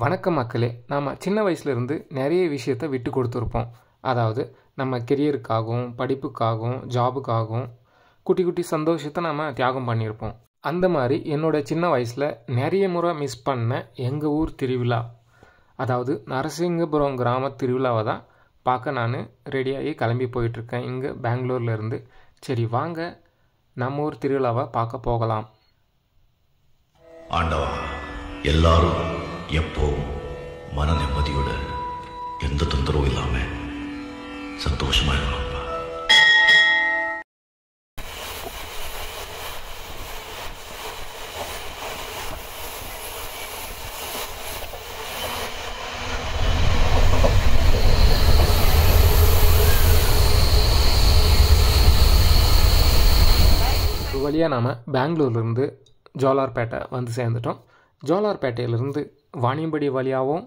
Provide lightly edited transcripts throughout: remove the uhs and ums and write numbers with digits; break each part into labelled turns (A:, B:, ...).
A: வணக்கம் மக்களே. நாம் சின்ன வயசுலேருந்து நிறைய விஷயத்தை விட்டு கொடுத்துருப்போம். அதாவது நம்ம கெரியருக்காகவும் படிப்புக்காகவும் ஜாபுக்காகவும் குட்டி குட்டி சந்தோஷத்தை நாம் தியாகம் பண்ணியிருப்போம். அந்த மாதிரி என்னோட சின்ன வயசில் நிறைய முறை மிஸ் பண்ண எங்கள் ஊர் திருவிழா, அதாவது நரசிங்கபுரம் கிராம திருவிழாவை தான் பார்க்க நான் ரெடியாகி கிளம்பி போயிட்டுருக்கேன் இங்கே பெங்களூர்லேருந்து. சரி வாங்க நம்ம ஊர் திருவிழாவை பார்க்க போகலாம்.
B: ஆண்டவா, எல்லாரும் எப்போவும் மன நிம்மதியோட எந்த தொந்தரவும் இல்லாம சந்தோஷமா இருக்கணும்ப்பா.
A: ஒரு வழியாக நாம் பெங்களூர்லேருந்து ஜோலார்பேட்டை வந்து சேர்ந்துட்டோம். ஜோலார்பேட்டையிலேருந்து வாணியம்படி வழியாகவும்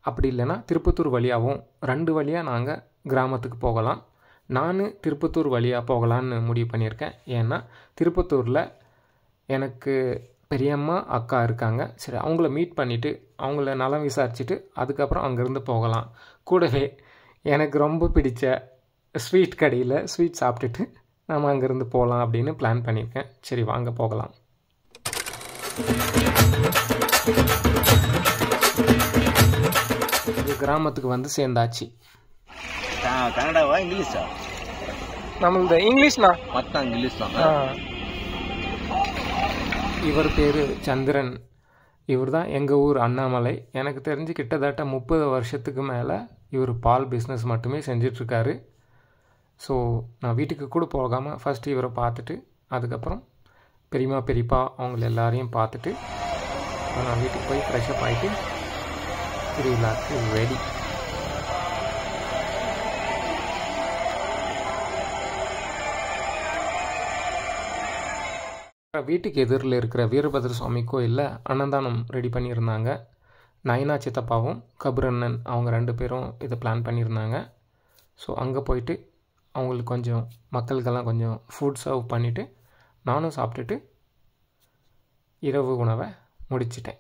A: அப்படி இல்லைன்னா திருப்பத்தூர் வழியாகவும் 2 வழியாக நாங்கள் கிராமத்துக்கு போகலாம். நான் திருப்பத்தூர் வழியாக போகலான்னு முடிவு பண்ணியிருக்கேன். ஏன்னா திருப்பத்தூரில் எனக்கு பெரியம்மா அக்கா இருக்காங்க. சரி, அவங்கள மீட் பண்ணிவிட்டு அவங்கள நலம் விசாரிச்சுட்டு அதுக்கப்புறம் அங்கேருந்து போகலாம். கூடவே எனக்கு ரொம்ப பிடிச்ச ஸ்வீட் கடையில் ஸ்வீட் சாப்பிட்டுட்டு நம்ம அங்கேருந்து போகலாம் அப்படின்னு பிளான் பண்ணியிருக்கேன். சரி வாங்க போகலாம். கிராமத்துக்கு வந்து சேர்ந்தாச்சு.
C: கன்னடாவா இங்கிலீஷா?
A: நம்மளது இங்கிலீஷ்னா
C: மொத்தம் இங்கிலீஷ் தான்.
A: இவர் பேர் சந்திரன். இவர் தான் எங்கள் ஊர் அண்ணாமலை. எனக்கு தெரிஞ்சு கிட்டத்தட்ட 30 வருஷத்துக்கு மேலே இவர் பால் பிஸ்னஸ் மட்டுமே செஞ்சிட்ருக்காரு. ஸோ நான் வீட்டுக்கு கூட போகாமல் ஃபஸ்ட்டு இவரை பார்த்துட்டு அதுக்கப்புறம் பெரியம்மா பெரியப்பா அவங்கள எல்லாரையும் பார்த்துட்டு நான் வீட்டுக்கு போய் ஃப்ரெஷ்அப் ஆகிட்டு திருவிழாக்கு ரெடி. வீட்டுக்கு எதிரில் இருக்கிற வீரபத்ர சுவாமி கோயிலில் அன்னதானம் ரெடி பண்ணியிருந்தாங்க. நயனா சித்தப்பாவும் கபுரண்ணன் அவங்க 2 பேரும் இதை பிளான் பண்ணியிருந்தாங்க. ஸோ அங்கே போயிட்டு அவங்களுக்கு கொஞ்சம் மக்களுக்கெல்லாம் கொஞ்சம் ஃபுட் சர்வ் பண்ணிவிட்டு நானும் சாப்பிட்டுட்டு இரவு உணவை முடிச்சிட்டேன்.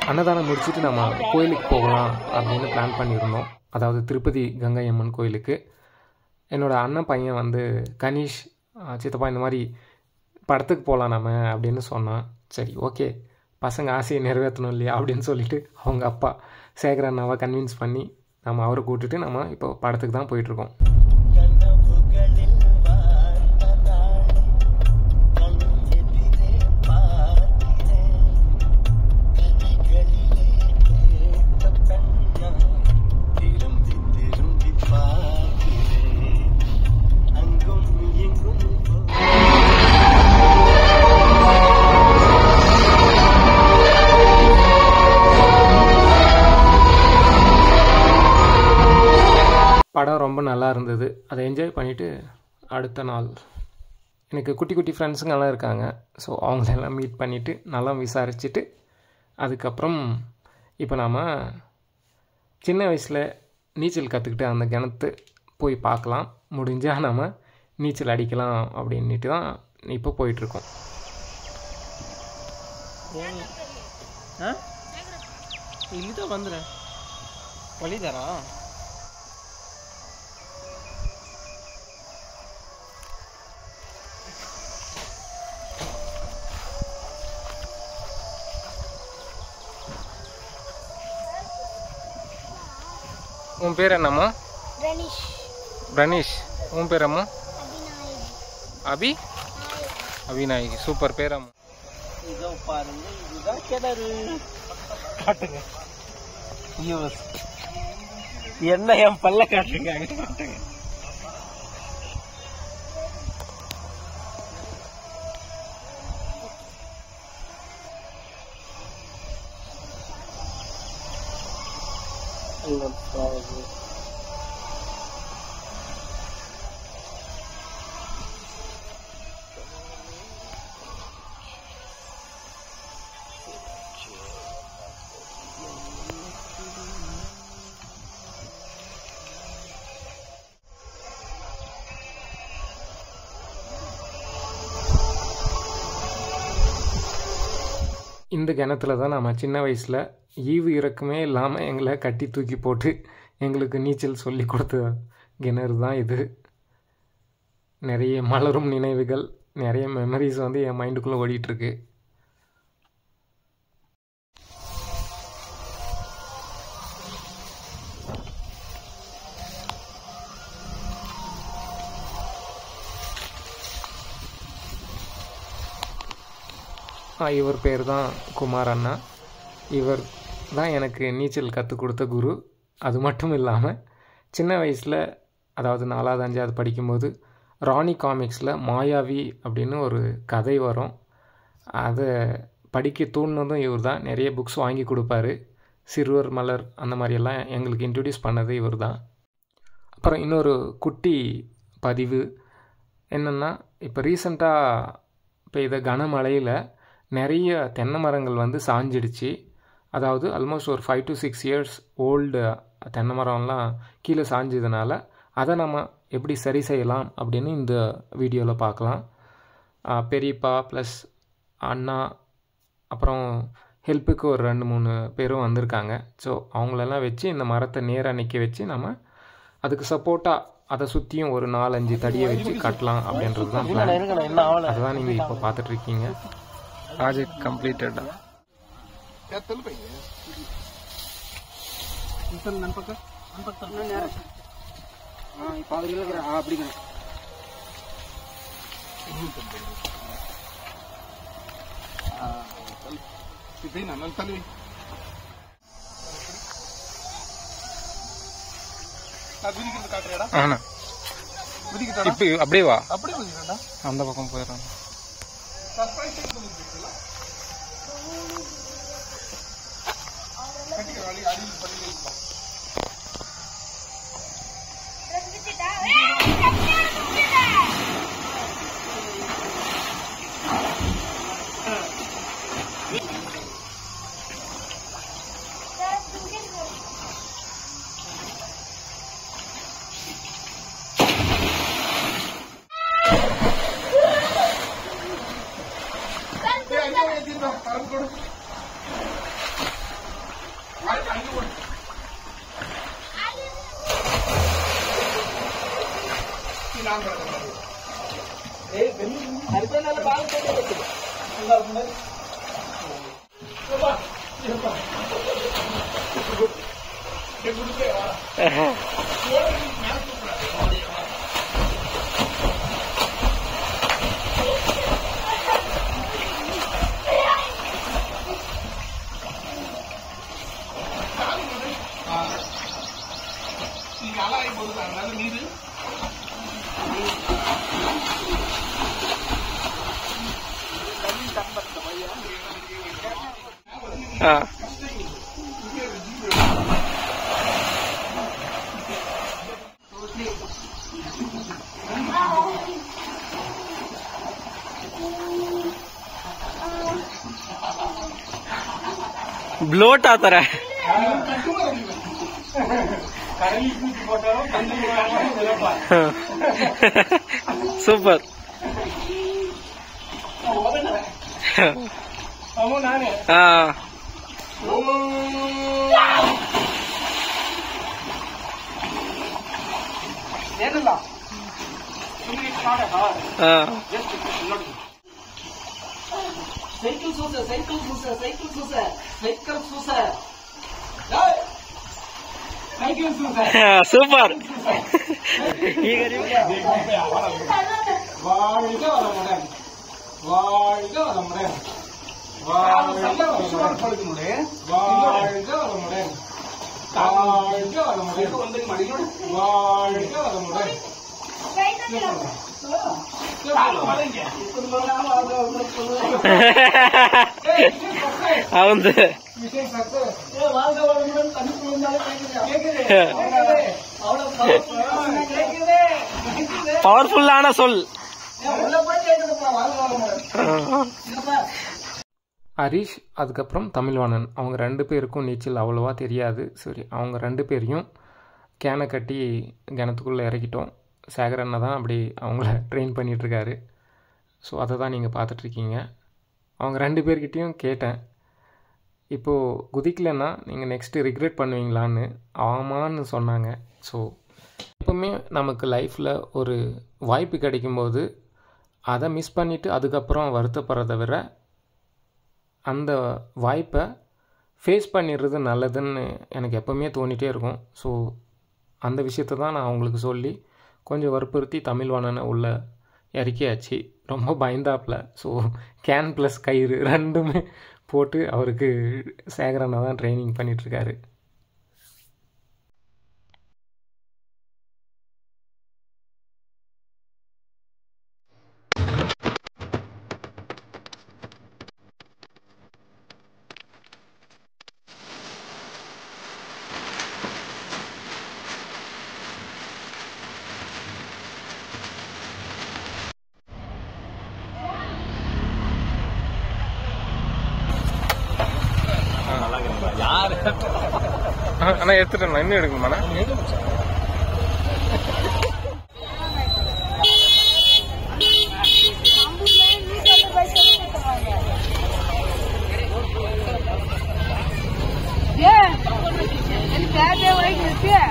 A: அன்னதானம் முடிச்சுட்டு நம்ம கோயிலுக்கு போகலாம் அப்படின்னு பிளான் பண்ணியிருந்தோம். அதாவது திருப்பதி கங்கை அம்மன் கோயிலுக்கு. என்னோடய அண்ணன் பையன் வந்து கணேஷ், சித்தப்பா இந்த மாதிரி படத்துக்கு போகலாம் நம்ம அப்படின்னு சொன்னான். சரி ஓகே, பசங்க ஆசையை நிறைவேற்றணும் இல்லையா அப்படின்னு சொல்லிவிட்டு அவங்க அப்பா சேகர் அண்ணாவை கன்வின்ஸ் பண்ணி நம்ம அவரை கூப்பிட்டுட்டு நம்ம இப்போ படத்துக்கு தான் போயிட்டுருக்கோம். படம் ரொம்ப நல்லா இருந்தது. அதை என்ஜாய் பண்ணிவிட்டு அடுத்த நாள் எனக்கு குட்டி குட்டி ஃப்ரெண்ட்ஸுங்கெல்லாம் இருக்காங்க. ஸோ அவங்களெல்லாம் மீட் பண்ணிவிட்டு நல்லா விசாரிச்சுட்டு அதுக்கப்புறம் இப்போ நாம் சின்ன வயசில் நீச்சல் கற்றுக்கிட்டு அந்த கிணத்து போய் பார்க்கலாம். முடிஞ்சால் நம்ம நீச்சல் அடிக்கலாம் அப்படின்ட்டு தான் இப்போ போயிட்டுருக்கோம்.
D: இல்லைதான் வந்துடுறேன் வழிதாரா.
A: உன் பேர் என்னம்மா? பிரனீஷ். உன் பேர் அம்மா? அபிநாயகி. சூப்பர் பேர் அம்மா.
D: இதோ பாருங்க, இதுதான் கிணறு. காட்டுங்க என்ன என் பல்ல காட்டுங்க. காட்டுங்க.
A: இந்த கிணத்துல தான் நம்ம சின்ன வயசில் ஈவு இறக்கமே இல்லாமல் எங்களை கட்டி தூக்கி போட்டு எங்களுக்கு நீச்சல் சொல்லி கொடுத்த கிணறு தான் இது. நிறைய மலரும் நினைவுகள், நிறைய மெமரிஸ் வந்து என் மைண்டுக்குள்ளே ஓடிட்டுருக்கு. இவர் பேர் தான் குமார் அண்ணா. இவர் தான் எனக்கு நீச்சல் கற்றுக் கொடுத்த குரு. அது மட்டும் இல்லாமல் சின்ன வயசில், அதாவது 4வது 5வது படிக்கும்போது ராணி காமிக்ஸில் மாயாவி அப்படின்னு ஒரு கதை வரும். அதை படிக்க தூண்டினதும் இவர் தான். நிறைய புக்ஸ் வாங்கி கொடுப்பாரு. சிறுவர் மலர் அந்த மாதிரியெல்லாம் எங்களுக்கு இன்ட்ரடியூஸ் பண்ணது இவர் தான். அப்புறம் இன்னொரு குட்டி பதிவு என்னென்னா, இப்போ ரீசண்டாக பெய்த கனமழையில் நிறைய தென்னை மரங்கள் வந்து சாஞ்சிடுச்சு. அதாவது ஆல்மோஸ்ட் ஒரு 5 to 6 years ஓல்டு தென்னை மரம்லாம் கீழே சாஞ்சதுனால அதை நம்ம எப்படி சரி செய்யலாம் அப்படின்னு இந்த வீடியோவில் பார்க்கலாம். பெரியப்பா ப்ளஸ் அண்ணா அப்புறம் ஹெல்ப்புக்கு ஒரு 2-3 பேரும் வந்திருக்காங்க. ஸோ அவங்களெல்லாம் வச்சு இந்த மரத்தை நேராக நிற்க வச்சு நம்ம அதுக்கு சப்போர்ட்டாக அதை சுற்றியும் ஒரு 4-5 தடியை வச்சு கட்டலாம் அப்படின்றது தான் பிளான். அதுதான் நீங்கள் இப்போ பார்த்துட்ருக்கீங்க. Project completed. இப்போ அப்படியே வா, அந்த பக்கம் போயிடறாங்க. ब्लोट आता रहा है। सूपर हाँ
D: cycle Susa cycle Susa cycle Susa cycle Susa cycle Susa
A: super
D: ಈಗ வாழ்க வளமுடன் வாழ்க வளமுடன் வாழ்க வளமுடன் வாழ்க வளமுடன் வாழ்க வளமுடன் வாழ்க வளமுடன்
A: అవును பவர்ஃபுல்லான சொல். ஹரிஷ் அதுக்கப்புறம் தமிழ்வாணன் அவங்க 2 பேருக்கும் நீச்சல் அவ்வளோவா தெரியாது. சரி, அவங்க 2 பேரையும் கேனை கட்டி கிணத்துக்குள்ளே இறக்கிட்டோம். சேகர் அண்ணா தான் அப்படி அவங்கள ட்ரெயின் பண்ணிகிட்ருக்காரு. ஸோ அதை தான் நீங்கள் பார்த்துட்ருக்கீங்க. அவங்க 2 பேர்கிட்டையும் கேட்டேன், இப்போது குதிக்கலைன்னா நீங்கள் நெக்ஸ்ட்டு ரிக்ரெட் பண்ணுவீங்களான்னு ஆமான்னு சொன்னாங்க. ஸோ எப்போவுமே நமக்கு லைஃப்பில் ஒரு வாய்ப்பு கிடைக்கும்போது அதை மிஸ் பண்ணிவிட்டு அதுக்கப்புறம் வருத்தப்படுறத விட அந்த வாய்ப்பை ஃபேஸ் பண்ணிடுறது நல்லதுன்னு எனக்கு எப்போவுமே தோணிகிட்டே இருக்கும். ஸோ அந்த விஷயத்தை தான் நான் அவங்களுக்கு சொல்லி கொஞ்சம் வற்புறுத்தி தமிழ்வாணனை உள்ள இறக்கியாச்சு. ரொம்ப பயந்தாப்பில். ஸோ கேன் ப்ளஸ் கயிறு ரெண்டுமே போட்டு அவருக்கு சேகரனை தான் ட்ரைனிங் பண்ணிகிட்ருக்காரு. ஆனால் எடுத்துட்டேன். இன்னும் எடுக்கணுமாண்ணா?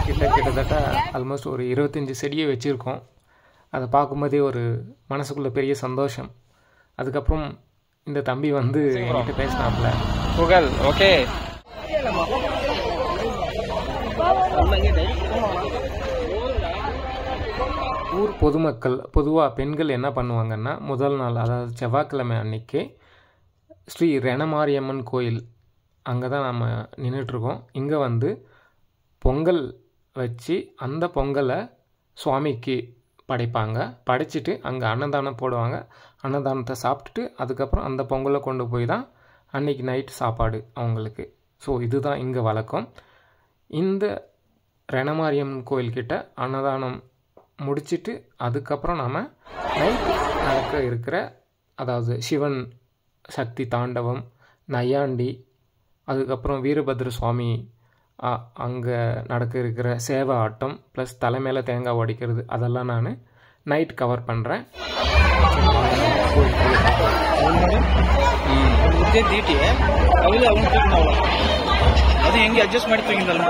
A: கிட்டத்தட்ட ஆல்மோஸ்ட் ஒரு 25 செடியை வச்சுருக்கோம். அதை பார்க்கும்போதே ஒரு மனசுக்குள்ளே பெரிய சந்தோஷம். அதுக்கப்புறம் இந்த தம்பி வந்து என்கிட்ட பேசினாப்புல. புகழ் ஓகே. ஊர் பொதுமக்கள் பொதுவாக பெண்கள் என்ன பண்ணுவாங்கன்னா, முதல் நாள் அதாவது செவ்வாய்க்கிழமை அன்னைக்கு ஸ்ரீ ரணமாரியம்மன் கோயில் அங்கே தான் நம்ம நின்றுட்டுருக்கோம். இங்கே வந்து பொங்கல் வச்சு அந்த பொங்கலை சுவாமிக்கு படைப்பாங்க. படைச்சிட்டு அங்கே அன்னதானம் போடுவாங்க. அன்னதானத்தை சாப்பிட்டுட்டு அதுக்கப்புறம் அந்த பொங்கலை கொண்டு போய் தான் அன்றைக்கி நைட்டு சாப்பாடு அவங்களுக்கு. ஸோ இதுதான் இங்கே வழக்கம். இந்த ரணமாரியம்மன் கோயில்கிட்ட அன்னதானம் முடிச்சுட்டு அதுக்கப்புறம் நம்ம நைட் நடக்க இருக்கிற அதாவது சிவன் சக்தி தாண்டவம், நையாண்டி, அதுக்கப்புறம் வீரபத்ர சுவாமி அங்கே நடக்க இருக்கிற சேவை ஆட்டம் ப்ளஸ் தலைமையில தேங்காய் உடைக்கிறது அதெல்லாம் நான் நைட் கவர் பண்ணுறேன்.
C: ಅದು ಹೆಂಗೆ ಅಡ್ಜಸ್ಟ್ ಮಾಡಿ ತೆಗಿದಲ್ಲ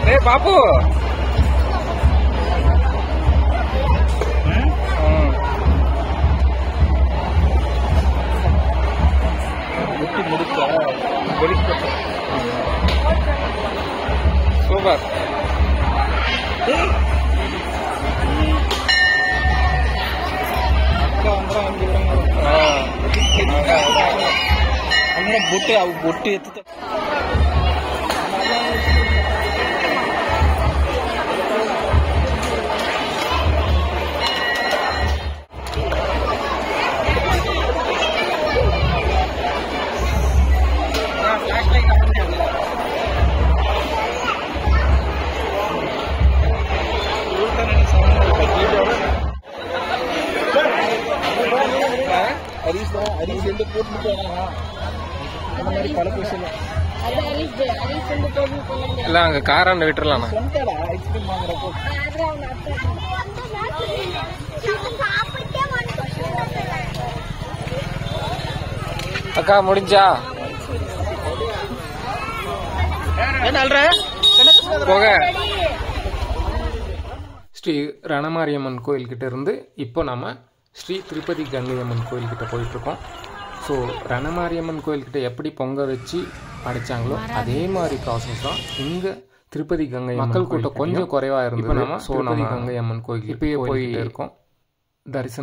A: ರೇ ಬಾಪು
C: ಮುಟ್ಟಿ ಮುಡುಕ
A: ಸೂಪರ್.
C: ಅಕ್ಕ ಅಂದ್ರೆ ಅಂದ್ರೆ ಬುಟ್ಟಿ ಅವು ಬುಟ್ಟಿ ಎತ್ತ ஹரிஸ் ரெண்டு போட்டு அந்த மாதிரி பல பேசல
A: இல்ல அங்க காராண்ட விட்டுறலாம்
C: சொந்தடா ஐஸ்கிரீம் வாங்குறப்போ
A: அக்கா முடிஞ்சா போக. ஸ்ரீ ரணமாரியம்மன் கோயில்கிட்ட இருந்து இப்போ நம்ம ஸ்ரீ திருப்பதி கங்கையம்மன் கோயில்கிட்ட போயிட்டுருக்கோம். ஸோ ரணமாரியம்மன் கோயில்கிட்ட எப்படி பொங்க வச்சு படைச்சாங்களோ அதே மாதிரி ப்ராசஸ் தான் இங்கே திருப்பதி கங்கை. மக்கள் கூட்டம் கொஞ்சம் குறைவாக இருந்தது. நம்ம திருப்பதி கங்கையம்மன் கோயில் இப்பயே போயிட்டு இருக்கோம். தரிசனம்